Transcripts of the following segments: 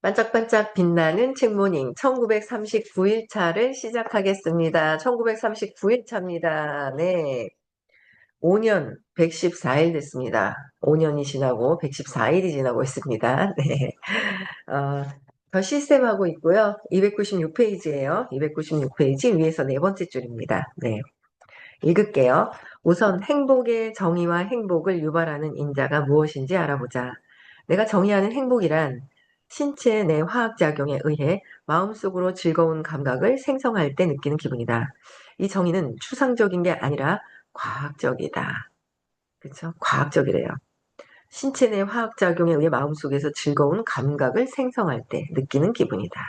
반짝반짝 빛나는 책모닝 1939일차를 시작하겠습니다. 1939일차입니다. 네. 5년 114일 됐습니다. 5년이 지나고 114일이 지나고 있습니다. 네. 어, 더 시스템하고 있고요. 296페이지예요. 296페이지 위에서 네 번째 줄입니다. 네. 읽을게요. 우선 행복의 정의와 행복을 유발하는 인자가 무엇인지 알아보자. 내가 정의하는 행복이란 신체 내 화학작용에 의해 마음속으로 즐거운 감각을 생성할 때 느끼는 기분이다. 이 정의는 추상적인 게 아니라 과학적이다. 그렇죠? 과학적이래요. 신체 내 화학작용에 의해 마음속에서 즐거운 감각을 생성할 때 느끼는 기분이다.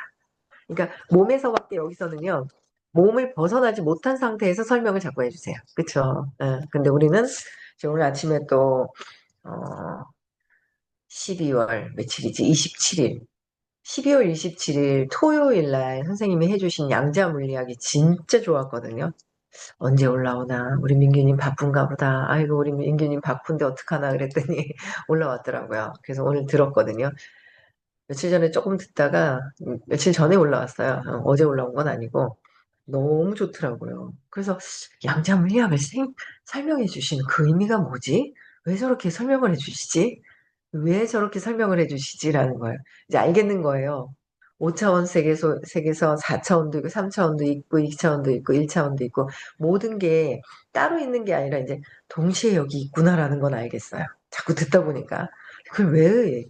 그러니까 몸에서밖에 여기서는요. 몸을 벗어나지 못한 상태에서 설명을 자꾸 해주세요. 그쵸? 예. 근데 우리는 지금 오늘 아침에 또 12월 며칠이지? 27일. 12월 27일 토요일 날 선생님이 해주신 양자 물리학이 진짜 좋았거든요. 언제 올라오나? 우리 민규님 바쁜가 보다. 아이고, 우리 민규님 바쁜데 어떡하나 그랬더니 올라왔더라고요. 그래서 오늘 들었거든요. 며칠 전에 조금 듣다가 며칠 전에 올라왔어요. 어제 올라온 건 아니고 너무 좋더라고요. 그래서 양자물리학을 설명해 주시는 그 의미가 뭐지? 왜 저렇게 설명을 해 주시지? 왜 저렇게 설명을 해 주시지라는 거예요. 이제 알겠는 거예요. 5차원 세계에서 4차원도 있고 3차원도 있고 2차원도 있고 1차원도 있고 모든 게 따로 있는 게 아니라 이제 동시에 여기 있구나라는 건 알겠어요. 자꾸 듣다 보니까. 그걸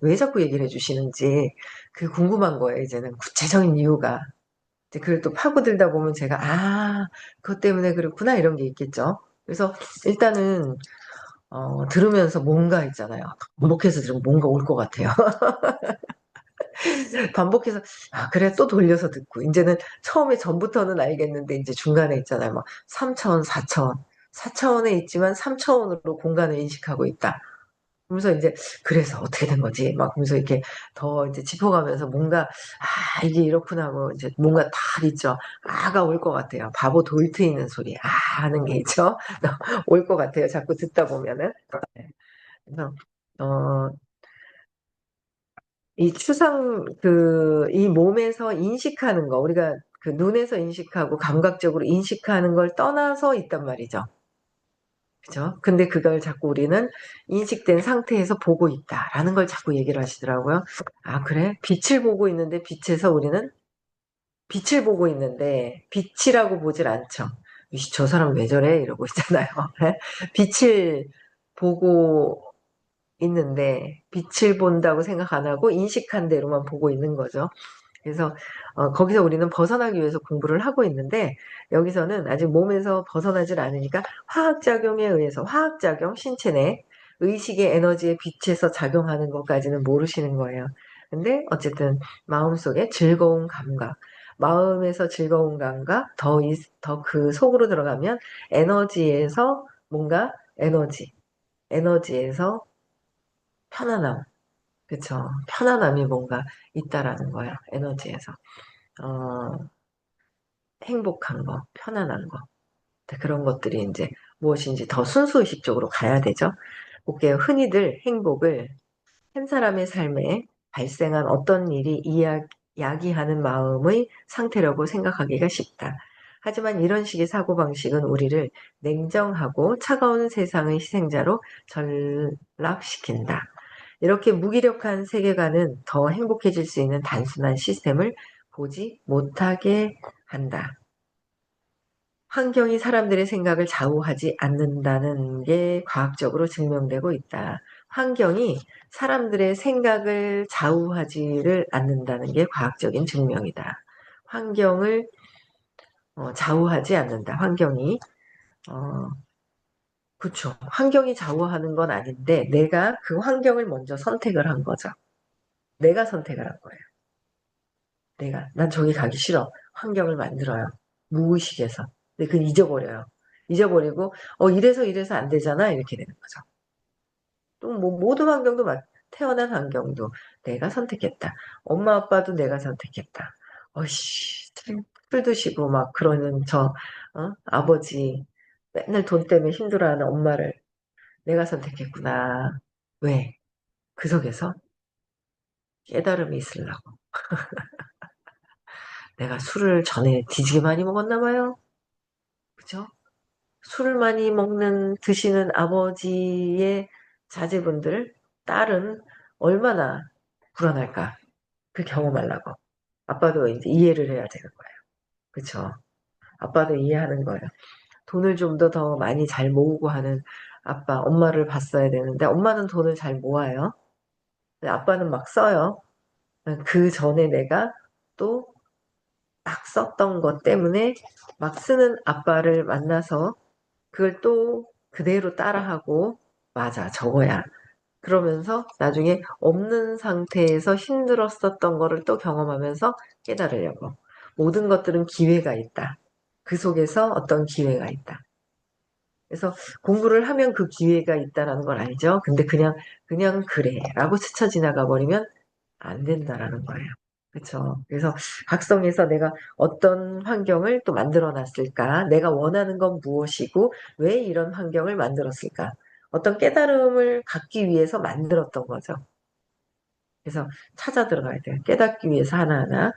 왜 자꾸 얘기를 해주시는지 그게 궁금한 거예요, 이제는. 구체적인 이유가. 이제 그걸 또 파고들다 보면 제가, 그것 때문에 그렇구나, 이런 게 있겠죠. 그래서 일단은, 들으면서 뭔가 있잖아요. 반복해서 들으면 뭔가 올 것 같아요. 반복해서, 그래, 또 돌려서 듣고. 이제는 처음에 전부터는 알겠는데, 이제 중간에 있잖아요. 막 3차원, 4차원. 4차원에 있지만 3차원으로 공간을 인식하고 있다. 그러면서 이제 그래서 어떻게 된 거지? 막 그러면서 이렇게 더 이제 짚어가면서 뭔가 이게 이렇구나 하고 이제 뭔가 다 있죠. 아가 올 것 같아요. 바보 돌 트이는 소리 하는 게 있죠. 올 것 같아요. 자꾸 듣다 보면은. 네. 그래서 어, 이 이 몸에서 인식하는 거 우리가 그 눈에서 인식하고 감각적으로 인식하는 걸 떠나서 있단 말이죠. 그죠? 근데 그걸 자꾸 우리는 인식된 상태에서 보고 있다라는 걸 자꾸 얘기를 하시더라고요. 그래? 빛을 보고 있는데 빛에서 우리는 빛을 보고 있는데 빛이라고 보질 않죠. 저 사람 왜 저래? 이러고 있잖아요. 빛을 보고 있는데 빛을 본다고 생각 안 하고 인식한 대로만 보고 있는 거죠. 그래서 거기서 우리는 벗어나기 위해서 공부를 하고 있는데 여기서는 아직 몸에서 벗어나질 않으니까 화학작용에 의해서 화학작용 신체 내 의식의 에너지에 빛에서 작용하는 것까지는 모르시는 거예요. 근데 어쨌든 마음속에 즐거운 감각, 마음에서 즐거운 감각, 더 그 속으로 들어가면 에너지에서 뭔가 에너지에서 편안함, 그쵸? 편안함이 뭔가 있다라는 거예요. 에너지에서. 어, 행복한 거, 편안한 거. 그런 것들이 이제 무엇인지 더 순수의식 적으로 가야 되죠. 볼게요. 흔히들 행복을 한 사람의 삶에 발생한 어떤 일이 야기하는 마음의 상태라고 생각하기가 쉽다. 하지만 이런 식의 사고방식은 우리를 냉정하고 차가운 세상의 희생자로 전락시킨다. 이렇게 무기력한 세계관은 더 행복해질 수 있는 단순한 시스템을 보지 못하게 한다. 환경이 사람들의 생각을 좌우하지 않는다는 게 과학적으로 증명되고 있다. 환경이 사람들의 생각을 좌우하지를 않는다는 게 과학적인 증명이다. 환경을 좌우하지 않는다. 어, 그쵸. 환경이 좌우하는 건 아닌데 내가 그 환경을 먼저 선택을 한 거죠. 내가 선택을 한 거예요. 난 저기 가기 싫어. 환경을 만들어요. 무의식에서. 근데 그건 잊어버려요. 잊어버리고, 이래서 안 되잖아. 이렇게 되는 거죠. 또 뭐, 모든 환경도 태어난 환경도 내가 선택했다. 엄마, 아빠도 내가 선택했다. 술 드시고 막 그러는 아버지, 맨날 돈 때문에 힘들어하는 엄마를 내가 선택했구나. 왜? 그 속에서 깨달음이 있으려고. 내가 술을 전에 뒤지게 많이 먹었나 봐요. 그죠? 술을 많이 드시는 아버지의 자제분들, 딸은 얼마나 불안할까? 그 경험하려고. 아빠도 이제 이해를 해야 되는 거예요. 그쵸? 아빠도 이해하는 거예요. 돈을 좀 더 많이 잘 모으고 하는 아빠, 엄마를 봤어야 되는데, 엄마는 돈을 잘 모아요. 근데 아빠는 막 써요. 그 전에 내가 또 막 썼던 것 때문에 막 쓰는 아빠를 만나서 그걸 또 그대로 따라하고, 맞아, 저거야. 그러면서 나중에 없는 상태에서 힘들었었던 거를 또 경험하면서 깨달으려고. 모든 것들은 기회가 있다. 그 속에서 어떤 기회가 있다. 그래서 공부를 하면 그 기회가 있다라는 걸 알죠. 근데 그냥 그래. 라고 스쳐 지나가 버리면 안 된다라는 거예요. 그렇죠. 그래서 각성해서 내가 어떤 환경을 또 만들어 놨을까? 내가 원하는 건 무엇이고 왜 이런 환경을 만들었을까? 어떤 깨달음을 갖기 위해서 만들었던 거죠. 그래서 찾아 들어가야 돼요. 깨닫기 위해서 하나하나.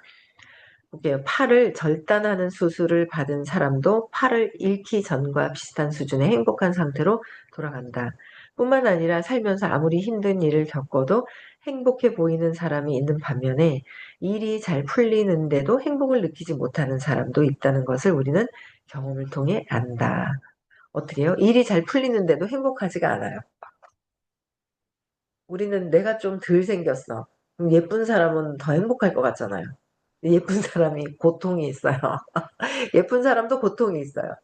볼게요. 팔을 절단하는 수술을 받은 사람도 팔을 잃기 전과 비슷한 수준의 행복한 상태로 돌아간다. 뿐만 아니라 살면서 아무리 힘든 일을 겪어도 행복해 보이는 사람이 있는 반면에 일이 잘 풀리는데도 행복을 느끼지 못하는 사람도 있다는 것을 우리는 경험을 통해 안다. 어떻게 해요? 일이 잘 풀리는데도 행복하지가 않아요. 우리는 내가 좀 덜 생겼어. 그럼 예쁜 사람은 더 행복할 것 같잖아요. 예쁜 사람이 고통이 있어요. 예쁜 사람도 고통이 있어요.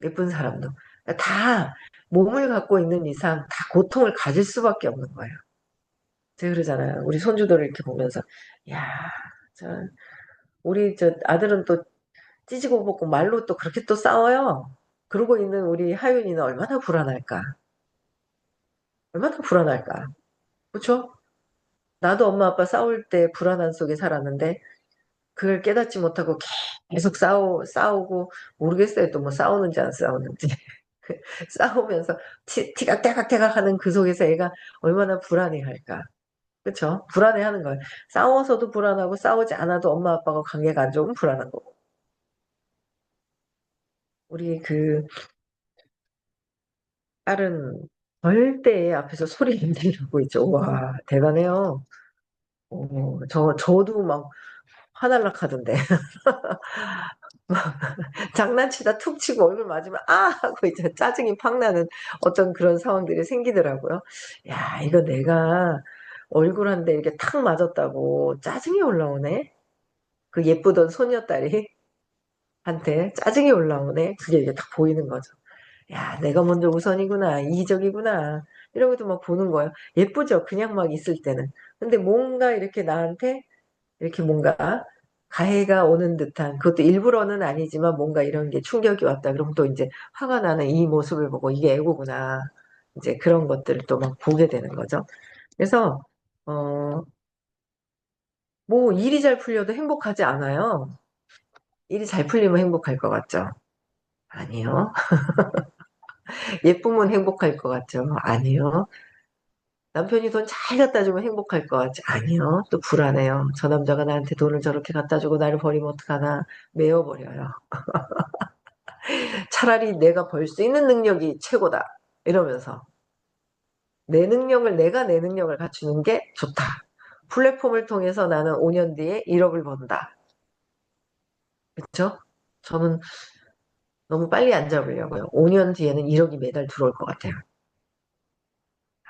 예쁜 사람도. 그러니까 다 몸을 갖고 있는 이상 다 고통을 가질 수밖에 없는 거예요. 제가 그러잖아요. 우리 손주들을 이렇게 보면서, 야, 저, 우리 저 아들은 또 찌지고 볶고 말로 또 그렇게 또 싸워요. 그러고 있는 우리 하윤이는 얼마나 불안할까? 얼마나 불안할까? 그렇죠? 나도 엄마 아빠 싸울 때 불안한 속에 살았는데 그걸 깨닫지 못하고 계속 싸우고 모르겠어요. 또 뭐 싸우는지 안 싸우는지. 그 싸우면서 티각태각태각 하는 그 속에서 애가 얼마나 불안해할까. 그쵸? 불안해하는 거예요. 싸워서도 불안하고 싸우지 않아도 엄마 아빠가 관계가 안 좋으면 불안한 거고. 우리 그 딸은 절대 애 앞에서 소리 안 지르고 있죠. 와, 대단해요. 저도 막 화날락 하던데. 장난치다 툭 치고 얼굴 맞으면 아 하고 이제 짜증이 팍 나는 어떤 그런 상황들이 생기더라고요. 야, 이거 내가 얼굴 한데 이렇게 탁 맞았다고 짜증이 올라오네. 그 예쁘던 소녀딸이 한테 짜증이 올라오네. 그게 이제 딱 보이는 거죠. 야, 내가 먼저 우선이구나. 이기적이구나. 이러고도 막 보는 거예요. 예쁘죠? 그냥 막 있을 때는. 근데 뭔가 이렇게 나한테 이렇게 뭔가 가해가 오는 듯한 그것도 일부러는 아니지만 뭔가 이런 게 충격이 왔다. 그럼 또 이제 화가 나는 이 모습을 보고 이게 애고구나. 이제 그런 것들을 또 막 보게 되는 거죠. 그래서 어, 뭐 일이 잘 풀려도 행복하지 않아요. 일이 잘 풀리면 행복할 것 같죠? 아니요. 예쁘면 행복할 것 같죠? 아니요. 남편이 돈 잘 갖다 주면 행복할 것 같지? 아니요. 또 불안해요. 저 남자가 나한테 돈을 저렇게 갖다 주고 나를 버리면 어떡하나. 메어버려요. 차라리 내가 벌 수 있는 능력이 최고다. 이러면서 내가 내 능력을 갖추는 게 좋다. 플랫폼을 통해서 나는 5년 뒤에 1억을 번다. 그렇죠? 저는 너무 빨리 안 잡으려고요. 5년 뒤에는 1억이 매달 들어올 것 같아요.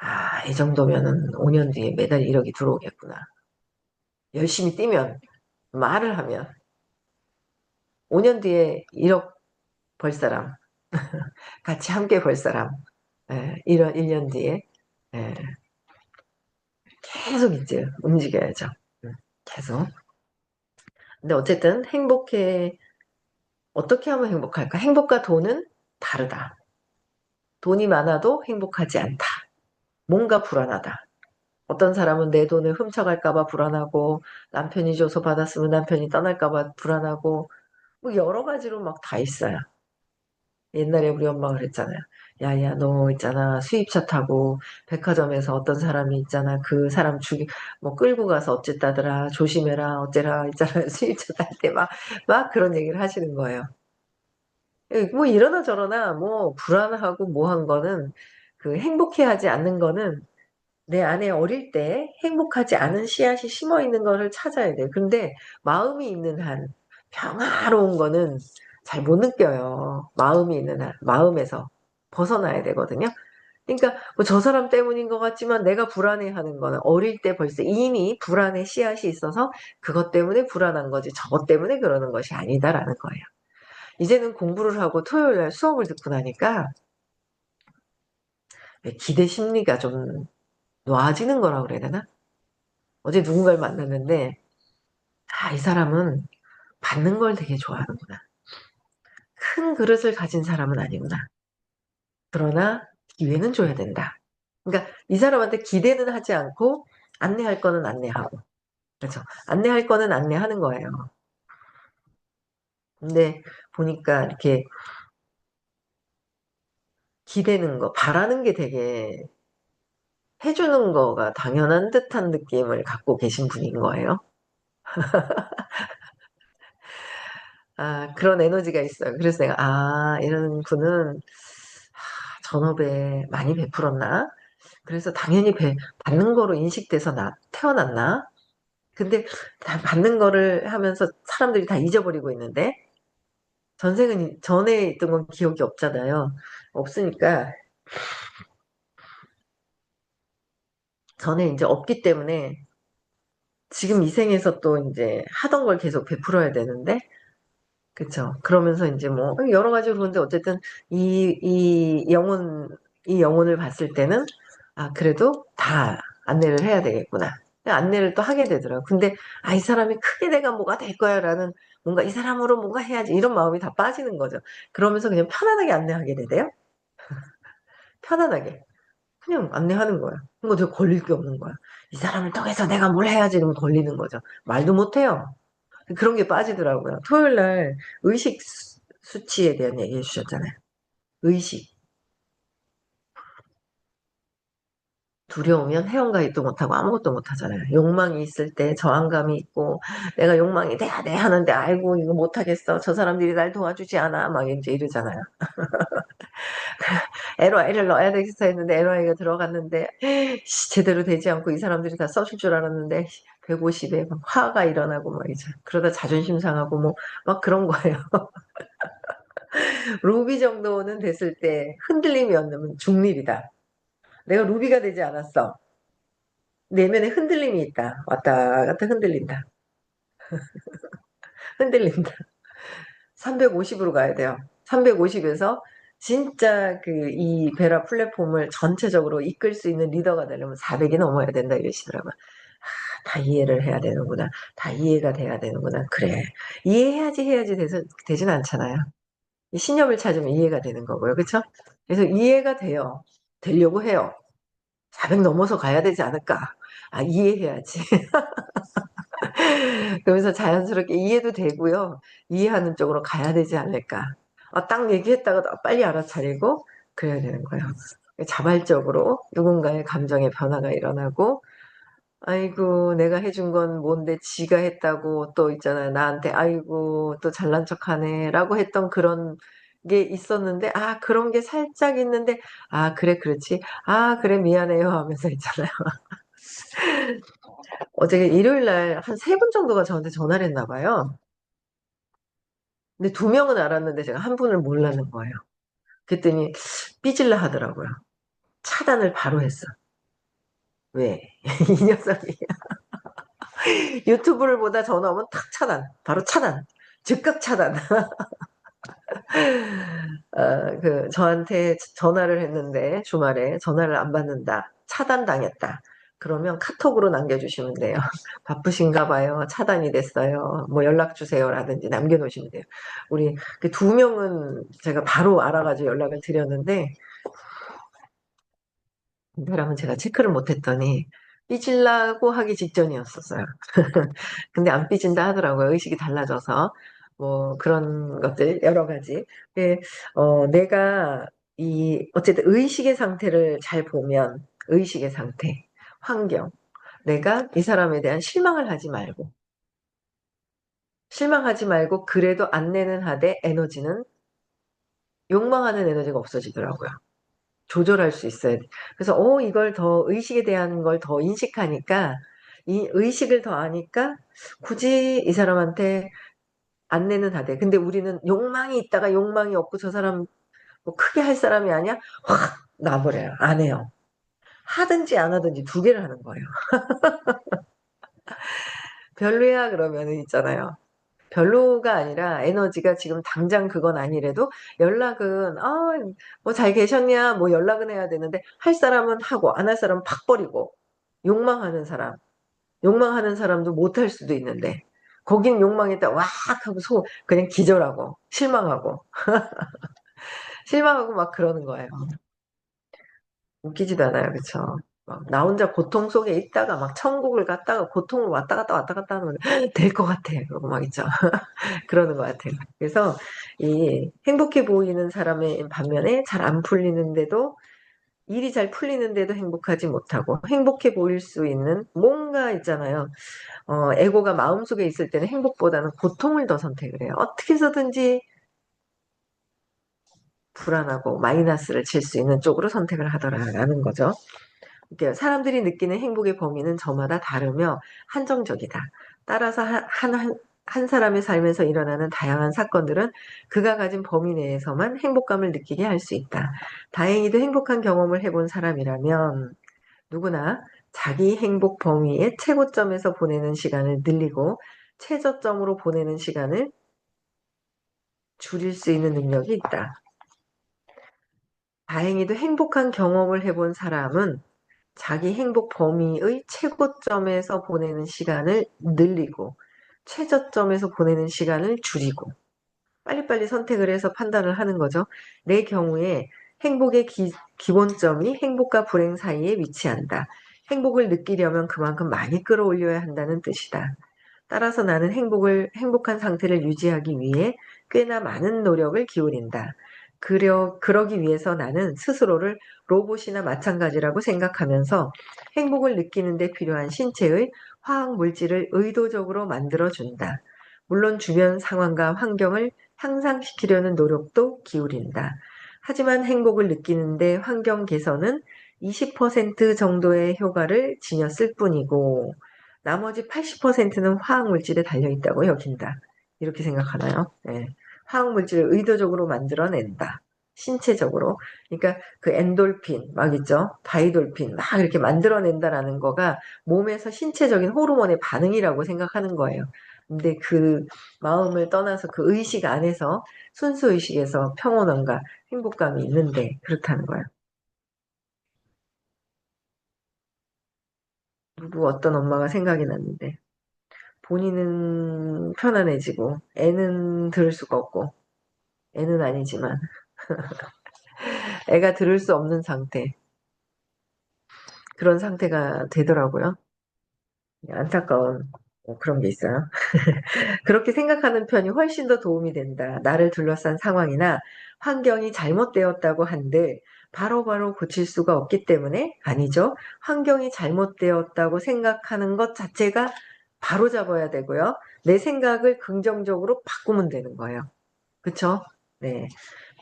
아, 이 정도면은 5년 뒤에 매달 1억이 들어오겠구나. 열심히 뛰면, 말을 하면 5년 뒤에 1억 벌 사람, 같이 함께 벌 사람, 이런 1년 뒤에 예, 계속 이제 움직여야죠. 계속. 근데 어쨌든 어떻게 하면 행복할까? 행복과 돈은 다르다. 돈이 많아도 행복하지 않다. 뭔가 불안하다. 어떤 사람은 내 돈을 훔쳐갈까봐 불안하고, 남편이 줘서 받았으면 남편이 떠날까봐 불안하고, 뭐 여러 가지로 막 다 있어요. 옛날에 우리 엄마가 그랬잖아요. 야야, 너 있잖아. 수입차 타고 백화점에서 어떤 사람이 있잖아. 그 사람 뭐 끌고 가서 어쨌다더라. 조심해라. 어째라. 있잖아. 수입차 탈 때 막 그런 얘기를 하시는 거예요. 뭐 이러나 저러나 뭐 불안하고 뭐 한 거는 그 행복해하지 않는 거는 내 안에 어릴 때 행복하지 않은 씨앗이 심어 있는 거를 찾아야 돼. 근데 마음이 있는 한 평화로운 거는 잘 못 느껴요. 마음이 있는 한, 마음에서 벗어나야 되거든요. 그러니까 뭐 저 사람 때문인 것 같지만 내가 불안해하는 거는 어릴 때 벌써 이미 불안의 씨앗이 있어서 그것 때문에 불안한 거지 저것 때문에 그러는 것이 아니다라는 거예요. 이제는 공부를 하고 토요일 날 수업을 듣고 나니까 기대 심리가 좀 놔지는 거라 그래야 되나? 어제 누군가를 만났는데 이 사람은 받는 걸 되게 좋아하는구나. 큰 그릇을 가진 사람은 아니구나. 그러나 기회는 줘야 된다. 그러니까 이 사람한테 기대는 하지 않고 안내할 거는 안내하고. 그렇죠. 안내할 거는 안내하는 거예요. 근데 보니까 이렇게 기대는 거, 바라는 게 되게 해주는 거가 당연한 듯한 느낌을 갖고 계신 분인 거예요. 그런 에너지가 있어요. 그래서 내가, 이런 분은 전업에 많이 베풀었나? 그래서 당연히 받는 거로 인식돼서 태어났나? 근데 다 받는 거를 하면서 사람들이 다 잊어버리고 있는데, 전생은 전에 있던 건 기억이 없잖아요. 없으니까, 전에 이제 없기 때문에, 지금 이 생에서 또 이제 하던 걸 계속 베풀어야 되는데, 그쵸. 그러면서 이제 뭐, 여러 가지로 그런데 어쨌든, 이 영혼을 봤을 때는, 그래도 다 안내를 해야 되겠구나. 안내를 또 하게 되더라고요. 근데, 이 사람이 크게 내가 뭐가 될 거야, 라는, 뭔가 이 사람으로 뭔가 해야지, 이런 마음이 다 빠지는 거죠. 그러면서 그냥 편안하게 안내하게 되대요. 편안하게. 그냥 안내하는 거야. 그거 되게 걸릴 게 없는 거야. 이 사람을 통해서 내가 뭘 해야지, 이러면 걸리는 거죠. 말도 못해요. 그런 게 빠지더라고요. 토요일 날 의식 수치에 대한 얘기 해주셨잖아요. 의식. 두려우면 회원가입도 못하고 아무것도 못하잖아요. 욕망이 있을 때 저항감이 있고 내가 욕망이 돼야 돼 하는데 아이고 이거 못하겠어. 저 사람들이 날 도와주지 않아. 막 이제 이러잖아요. LY를 넣어야 되겠어 했는데 LY가 들어갔는데 제대로 되지 않고 이 사람들이 다 써줄 줄 알았는데 150에 막 화가 일어나고 막 이제 그러다 자존심 상하고 뭐 막 그런 거예요. 루비 정도는 됐을 때 흔들림이 없는 중립이다. 내가 루비가 되지 않았어. 내면에 흔들림이 있다. 왔다 갔다 흔들린다. 흔들린다. 350으로 가야 돼요. 350에서 진짜 그 이 베라 플랫폼을 전체적으로 이끌 수 있는 리더가 되려면 400이 넘어야 된다 이러시더라고요. 다 이해를 해야 되는구나. 다 이해가 돼야 되는구나. 그래. 이해해야지 되진 않잖아요. 이 신념을 찾으면 이해가 되는 거고요. 그렇죠? 그래서 이해가 돼요. 되려고 해요. 400 넘어서 가야 되지 않을까? 이해해야지. 그러면서 자연스럽게 이해도 되고요. 이해하는 쪽으로 가야 되지 않을까. 딱 얘기했다가 빨리 알아차리고 그래야 되는 거예요. 자발적으로 누군가의 감정의 변화가 일어나고 아이고 내가 해준 건 뭔데 지가 했다고 또 있잖아요. 나한테 아이고 또 잘난 척하네 라고 했던 그런 게 있었는데 그런 게 살짝 있는데 그래 그렇지 그래 미안해요 하면서 있잖아요. 어제 일요일 날 한 세 분 정도가 저한테 전화를 했나 봐요. 근데 두 명은 알았는데 제가 한 분을 몰랐는 거예요. 그랬더니 삐질라 하더라고요. 차단을 바로 했어. 왜? 이 녀석이 유튜브를 보다 전화 오면 탁 차단. 바로 차단. 즉각 차단. 저한테 전화를 했는데 주말에 전화를 안 받는다. 차단당했다. 그러면 카톡으로 남겨주시면 돼요. 바쁘신가 봐요. 차단이 됐어요. 뭐 연락 주세요라든지 남겨놓으시면 돼요. 우리 그 두 명은 제가 바로 알아가지고 연락을 드렸는데 그러면 제가 체크를 못했더니 삐질라고 하기 직전이었었어요. 근데 안 삐진다 하더라고요. 의식이 달라져서 뭐 그런 것들 여러 가지. 내가 어쨌든 의식의 상태를 잘 보면, 의식의 상태, 환경, 내가 이 사람에 대한 실망하지 말고, 그래도 안내는 하되 에너지는, 욕망하는 에너지가 없어지더라고요. 조절할 수 있어야 돼. 그래서, 이걸 더, 의식에 대한 걸 더 인식하니까, 이 의식을 더 아니까, 굳이 이 사람한테 안내는 하되. 근데 우리는 욕망이 있다가 욕망이 없고 저 사람 뭐 크게 할 사람이 아니야? 확 놔버려요. 안 해요. 하든지 안 하든지 두 개를 하는 거예요. 별로야 그러면은 있잖아요. 별로가 아니라 에너지가 지금 당장 그건 아니래도 연락은 뭐 잘 계셨냐 뭐 연락은 해야 되는데 할 사람은 하고 안 할 사람은 팍 버리고 욕망하는 사람 욕망하는 사람도 못 할 수도 있는데 거긴 욕망했다 왁 하고 그냥 기절하고 실망하고 막 그러는 거예요. 웃기지도 않아요. 그쵸? 막 나 혼자 고통 속에 있다가 막 천국을 갔다가 고통을 왔다 갔다 하면 될 것 같아. 그러고 막 있죠. 그러는 것 같아요. 그래서 이 행복해 보이는 사람의 반면에 잘 안 풀리는데도 일이 잘 풀리는데도 행복하지 못하고 행복해 보일 수 있는 뭔가 있잖아요. 에고가 마음속에 있을 때는 행복보다는 고통을 더 선택을 해요. 어떻게 해서든지 불안하고 마이너스를 칠 수 있는 쪽으로 선택을 하더라라는 거죠. 그러니까 사람들이 느끼는 행복의 범위는 저마다 다르며 한정적이다. 따라서 한 사람의 삶에서 일어나는 다양한 사건들은 그가 가진 범위 내에서만 행복감을 느끼게 할 수 있다. 다행히도 행복한 경험을 해본 사람이라면 누구나 자기 행복 범위의 최고점에서 보내는 시간을 늘리고 최저점으로 보내는 시간을 줄일 수 있는 능력이 있다. 다행히도 행복한 경험을 해본 사람은 자기 행복 범위의 최고점에서 보내는 시간을 늘리고 최저점에서 보내는 시간을 줄이고 빨리빨리 선택을 해서 판단을 하는 거죠. 내 경우에 행복의 기본점이 행복과 불행 사이에 위치한다. 행복을 느끼려면 그만큼 많이 끌어올려야 한다는 뜻이다. 따라서 나는 행복한 상태를 유지하기 위해 꽤나 많은 노력을 기울인다. 그러기 위해서 나는 스스로를 로봇이나 마찬가지라고 생각하면서 행복을 느끼는 데 필요한 신체의 화학 물질을 의도적으로 만들어준다. 물론 주변 상황과 환경을 향상시키려는 노력도 기울인다. 하지만 행복을 느끼는데 환경 개선은 20% 정도의 효과를 지녔을 뿐이고 나머지 80%는 화학물질에 달려있다고 여긴다. 이렇게 생각하나요? 네. 화학물질을 의도적으로 만들어낸다. 신체적으로. 그러니까 그 엔돌핀 막 있죠. 다이돌핀 막 이렇게 만들어낸다라는 거가 몸에서 신체적인 호르몬의 반응이라고 생각하는 거예요. 근데 그 마음을 떠나서 그 의식 안에서 순수 의식에서 평온함과 행복감이 있는데 그렇다는 거예요. 누구 어떤 엄마가 생각이 났는데 본인은 편안해지고 애는 들을 수가 없고 애는 아니지만 애가 들을 수 없는 상태 그런 상태가 되더라고요. 안타까운 그런 게 있어요. 그렇게 생각하는 편이 훨씬 더 도움이 된다. 나를 둘러싼 상황이나 환경이 잘못되었다고 한들 바로바로 고칠 수가 없기 때문에 아니죠. 환경이 잘못되었다고 생각하는 것 자체가 바로 잡아야 되고요. 내 생각을 긍정적으로 바꾸면 되는 거예요. 그쵸? 네.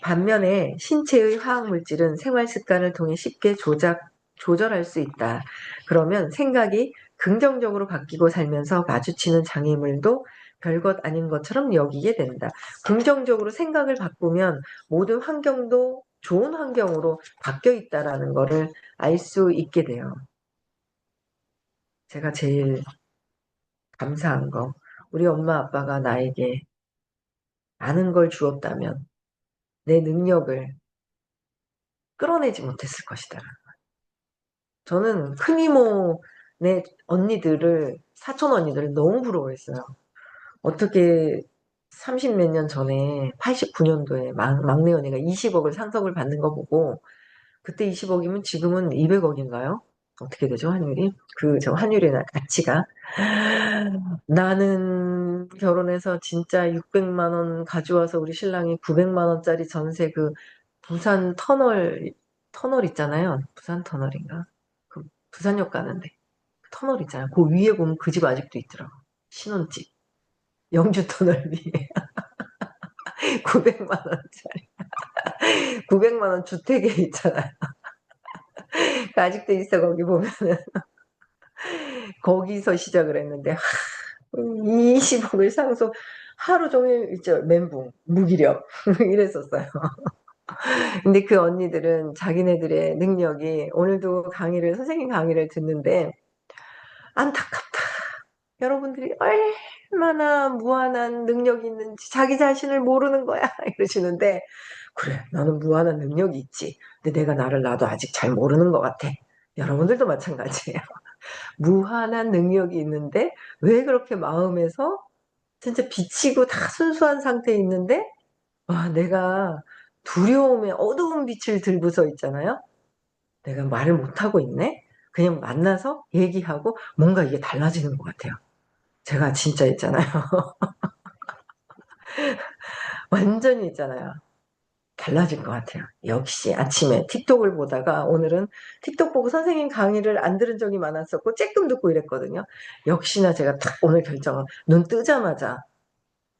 반면에 신체의 화학 물질은 생활 습관을 통해 쉽게 조절할 수 있다. 그러면 생각이 긍정적으로 바뀌고 살면서 마주치는 장애물도 별것 아닌 것처럼 여기게 된다. 긍정적으로 생각을 바꾸면 모든 환경도 좋은 환경으로 바뀌어 있다라는 거를 알 수 있게 돼요. 제가 제일 감사한 거. 우리 엄마 아빠가 나에게 아는 걸 주었다면 내 능력을 끌어내지 못했을 것이다. 저는 큰 이모네 언니들을, 사촌 언니들을 너무 부러워했어요. 어떻게 30 몇 년 전에 89년도에 막내 언니가 20억을 상속을 받는 거 보고 그때 20억이면 지금은 200억인가요? 어떻게 되죠, 환율이? 저 환율의 가치가. 나는 결혼해서 진짜 600만 원 가져와서 우리 신랑이 900만 원짜리 전세 부산 터널 있잖아요. 부산 터널인가? 그 부산역 가는데 터널 있잖아요. 그 위에 보면 그 집 아직도 있더라고. 신혼집. 영주 터널 위에 900만 원짜리 900만 원 주택에 있잖아요. 그 아직도 있어 거기 보면은 거기서 시작을 했는데 20억을 상속 하루 종일 있죠 멘붕 무기력 이랬었어요. 근데 그 언니들은 자기네들의 능력이 오늘도 선생님 강의를 듣는데 안타깝다. 여러분들이 얼마나 무한한 능력이 있는지 자기 자신을 모르는 거야 이러시는데 그래 나는 무한한 능력이 있지. 근데 내가 나도 아직 잘 모르는 것 같아. 여러분들도 마찬가지예요. 무한한 능력이 있는데 왜 그렇게 마음에서 진짜 비치고 다 순수한 상태에 있는데 와 내가 두려움에 어두운 빛을 들고서 있잖아요. 내가 말을 못하고 있네. 그냥 만나서 얘기하고 뭔가 이게 달라지는 것 같아요. 제가 진짜 있잖아요. 완전히 있잖아요. 달라질 것 같아요. 역시 아침에 틱톡을 보다가 오늘은 틱톡 보고 선생님 강의를 안 들은 적이 많았었고 쬐끔 듣고 이랬거든요. 역시나 제가 딱 오늘 결정을 눈 뜨자마자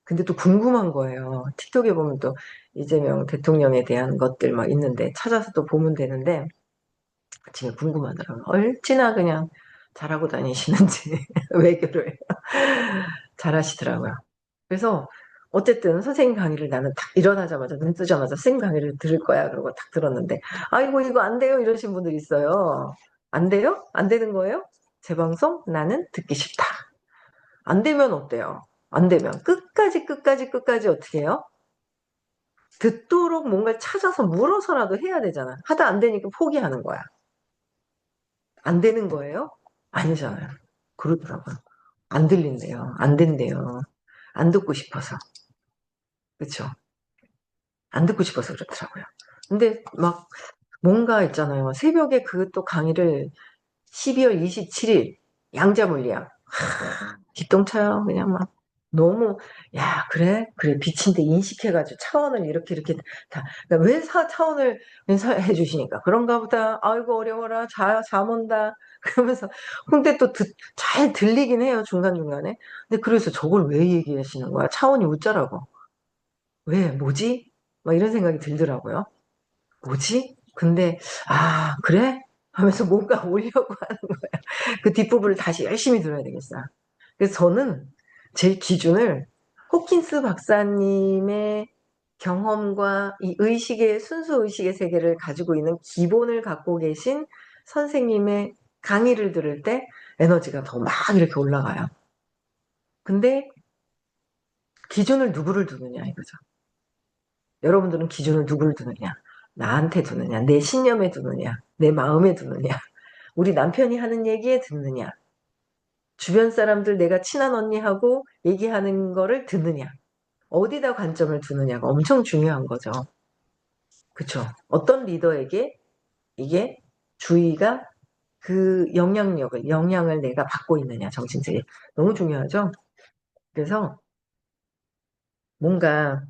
근데 또 궁금한 거예요. 틱톡에 보면 또 이재명 대통령에 대한 것들 막 있는데 찾아서 또 보면 되는데 아침에 궁금하더라고요. 얼찌나 그냥 잘하고 다니시는지 외교를 잘하시더라고요. 그래서 어쨌든 선생님 강의를 나는 딱 일어나자마자 눈 뜨자마자 선생님 강의를 들을 거야 그러고 딱 들었는데 아이고 이거 안 돼요 이러신 분들이 있어요. 안 돼요? 안 되는 거예요? 제 방송 나는 듣기 싫다. 안 되면 어때요? 안 되면 끝까지 어떻게 해요? 듣도록 뭔가 찾아서 물어서라도 해야 되잖아. 하다 안 되니까 포기하는 거야. 안 되는 거예요? 아니잖아요. 그러더라고요. 안 들린대요. 안 된대요. 안 듣고 싶어서. 그쵸? 안 듣고 싶어서 그렇더라고요. 근데 막 뭔가 있잖아요. 새벽에 그 또 강의를 12월 27일 양자물리학 기똥차요. 그냥 막 너무 야 그래 그래 빛인데 인식해가지고 차원을 이렇게 다 그러니까 왜 차원을 해 주시니까 그런가 보다. 아이고 어려워라 잠 온다 그러면서 근데 또 잘 들리긴 해요 중간중간에. 근데 그래서 저걸 왜 얘기하시는 거야? 차원이 웃자라고. 왜 뭐지? 막 이런 생각이 들더라고요. 뭐지? 근데 아 그래? 하면서 뭔가 오려고 하는 거야. 그 뒷부분을 다시 열심히 들어야 되겠어요. 그래서 저는 제 기준을 호킨스 박사님의 경험과 이 순수 의식의 세계를 가지고 있는 기본을 갖고 계신 선생님의 강의를 들을 때 에너지가 더 막 이렇게 올라가요. 근데 기준을 누구를 두느냐 이거죠. 여러분들은 기준을 누구를 두느냐? 나한테 두느냐? 내 신념에 두느냐? 내 마음에 두느냐? 우리 남편이 하는 얘기에 듣느냐? 주변 사람들 내가 친한 언니하고 얘기하는 거를 듣느냐? 어디다 관점을 두느냐가 엄청 중요한 거죠. 그쵸? 어떤 리더에게 이게 주의가 그 영향을 내가 받고 있느냐, 정신세계. 너무 중요하죠? 그래서 뭔가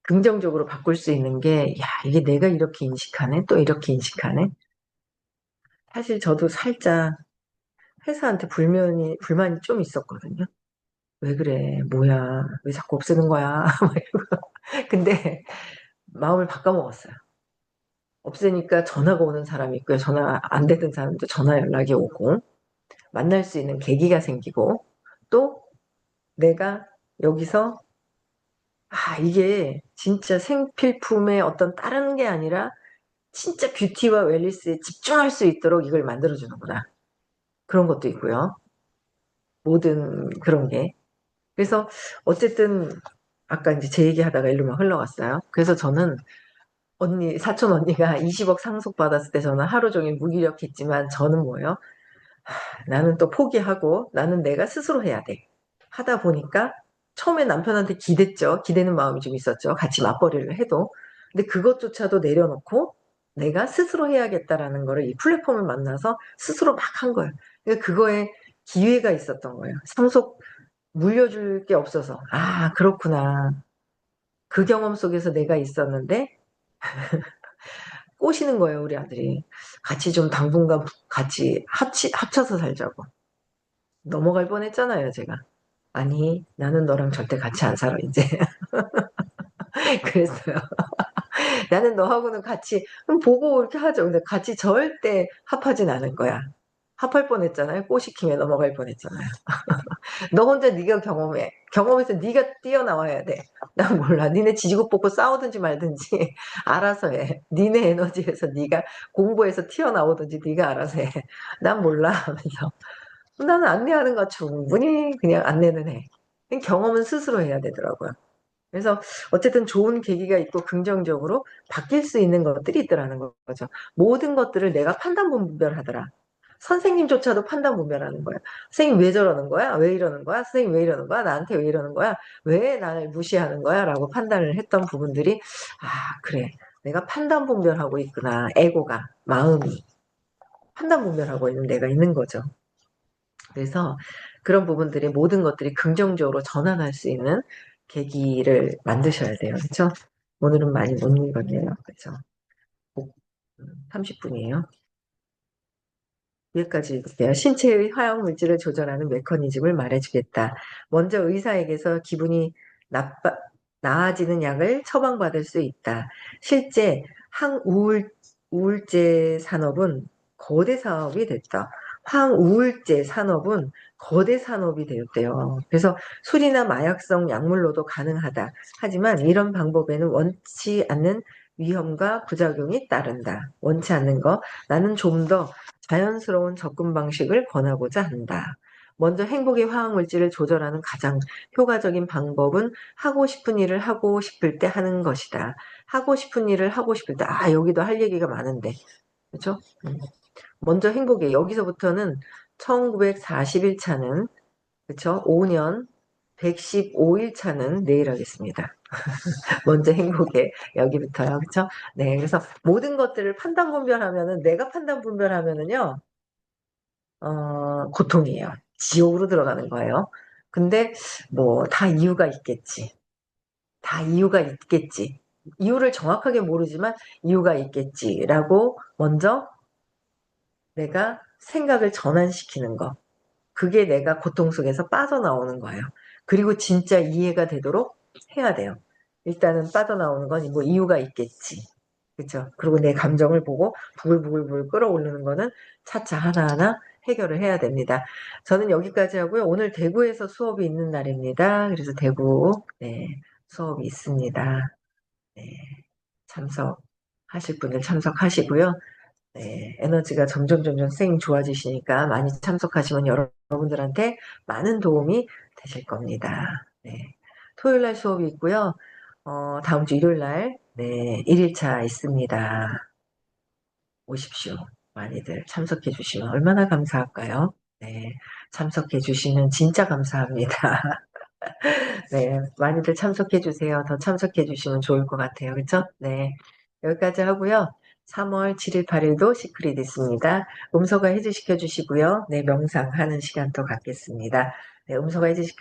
긍정적으로 바꿀 수 있는 게, 야, 이게 내가 이렇게 인식하네? 또 이렇게 인식하네? 사실 저도 살짝 회사한테 불만이 좀 있었거든요. 왜 그래? 뭐야? 왜 자꾸 없애는 거야? 막 이러고. 근데 마음을 바꿔먹었어요. 없애니까 전화가 오는 사람이 있고요. 전화 안 되는 사람도 전화 연락이 오고, 만날 수 있는 계기가 생기고, 또 내가 여기서, 이게 진짜 생필품의 어떤 다른 게 아니라, 진짜 뷰티와 웰니스에 집중할 수 있도록 이걸 만들어주는구나. 그런 것도 있고요. 모든 그런 게. 그래서 어쨌든 아까 이제 제 얘기하다가 일로만 흘러갔어요. 그래서 저는 사촌 언니가 20억 상속받았을 때 저는 하루 종일 무기력했지만 저는 뭐예요? 나는 또 포기하고 나는 내가 스스로 해야 돼. 하다 보니까 처음에 남편한테 기댔죠. 기대는 마음이 좀 있었죠. 같이 맞벌이를 해도. 근데 그것조차도 내려놓고 내가 스스로 해야겠다라는 거를 이 플랫폼을 만나서 스스로 막 한 거예요. 그러니까 그거에 기회가 있었던 거예요. 상속 물려줄 게 없어서. 아, 그렇구나. 그 경험 속에서 내가 있었는데 꼬시는 거예요, 우리 아들이. 같이 좀 당분간 같이 합쳐서 살자고. 넘어갈 뻔했잖아요, 제가. 아니, 나는 너랑 절대 같이 안 살아, 이제. 그랬어요. 나는 너하고는 같이, 보고 이렇게 하죠. 근데 같이 절대 합하진 않을 거야. 합할 뻔했잖아요. 꼬시킴에 넘어갈 뻔했잖아요. 너 혼자 네가 경험해. 경험해서 네가 뛰어나와야 돼. 난 몰라. 니네 지지고 볶고 싸우든지 말든지 알아서 해. 니네 에너지에서 네가 공부해서 튀어나오든지 네가 알아서 해. 난 몰라 하면서. 나는 안내하는 거 충분히 그냥 안내는 해. 경험은 스스로 해야 되더라고요. 그래서 어쨌든 좋은 계기가 있고 긍정적으로 바뀔 수 있는 것들이 있더라는 거죠. 모든 것들을 내가 판단 분별하더라. 선생님조차도 판단 분별하는 거야. 선생님 왜 저러는 거야? 왜 이러는 거야? 선생님 왜 이러는 거야? 나한테 왜 이러는 거야? 왜 나를 무시하는 거야? 라고 판단을 했던 부분들이 그래. 내가 판단 분별하고 있구나. 에고가, 마음이 판단 분별하고 있는 내가 있는 거죠. 그래서 그런 부분들이 모든 것들이 긍정적으로 전환할 수 있는 계기를 만드셔야 돼요. 그렇죠? 오늘은 많이 못 읽었네요. 그렇죠? 30분이에요. 여기까지 읽을게요. 신체의 화학 물질을 조절하는 메커니즘을 말해주겠다. 먼저 의사에게서 기분이 나빠, 나아지는 약을 처방받을 수 있다. 실제 우울제 산업은 거대 사업이 됐다. 항우울제 산업은 거대 산업이 되었대요. 그래서 술이나 마약성 약물로도 가능하다. 하지만 이런 방법에는 원치 않는 위험과 부작용이 따른다. 원치 않는 거. 나는 좀더 자연스러운 접근 방식을 권하고자 한다. 먼저 행복의 화학물질을 조절하는 가장 효과적인 방법은 하고 싶은 일을 하고 싶을 때 하는 것이다. 하고 싶은 일을 하고 싶을 때, 여기도 할 얘기가 많은데. 그렇죠? 먼저 행복의, 여기서부터는 1941차는, 그렇죠? 5년 115일 차는 내일 하겠습니다. 먼저 행복의, 여기부터요. 그렇죠? 네. 그래서 모든 것들을 판단 분별하면은, 내가 판단 분별하면은요, 고통이에요. 지옥으로 들어가는 거예요. 근데 뭐 다 이유가 있겠지. 다 이유가 있겠지. 이유를 정확하게 모르지만 이유가 있겠지라고 먼저 내가 생각을 전환시키는 거. 그게 내가 고통 속에서 빠져나오는 거예요. 그리고 진짜 이해가 되도록 해야 돼요. 일단은 빠져나오는 건 뭐 이유가 있겠지. 그렇죠? 그리고 내 감정을 보고 부글부글부글 끌어올리는 거는 차차 하나하나 해결을 해야 됩니다. 저는 여기까지 하고요. 오늘 대구에서 수업이 있는 날입니다. 그래서 대구 수업이 있습니다. 네, 참석하실 분들 참석하시고요. 네, 에너지가 점점 쌩 좋아지시니까 많이 참석하시면 여러분들한테 많은 도움이 되실 겁니다. 네, 토요일 날 수업이 있고요. 다음 주 일요일 날, 1일차 있습니다. 오십시오. 많이들 참석해 주시면 얼마나 감사할까요? 네, 참석해 주시면 진짜 감사합니다. 네, 많이들 참석해 주세요. 더 참석해 주시면 좋을 것 같아요. 그렇죠? 네, 여기까지 하고요. 3월 7일, 8일도 시크릿 있습니다. 음소거 해제시켜 주시고요. 네, 명상하는 시간 또 갖겠습니다. 네, 음소거 해제시켜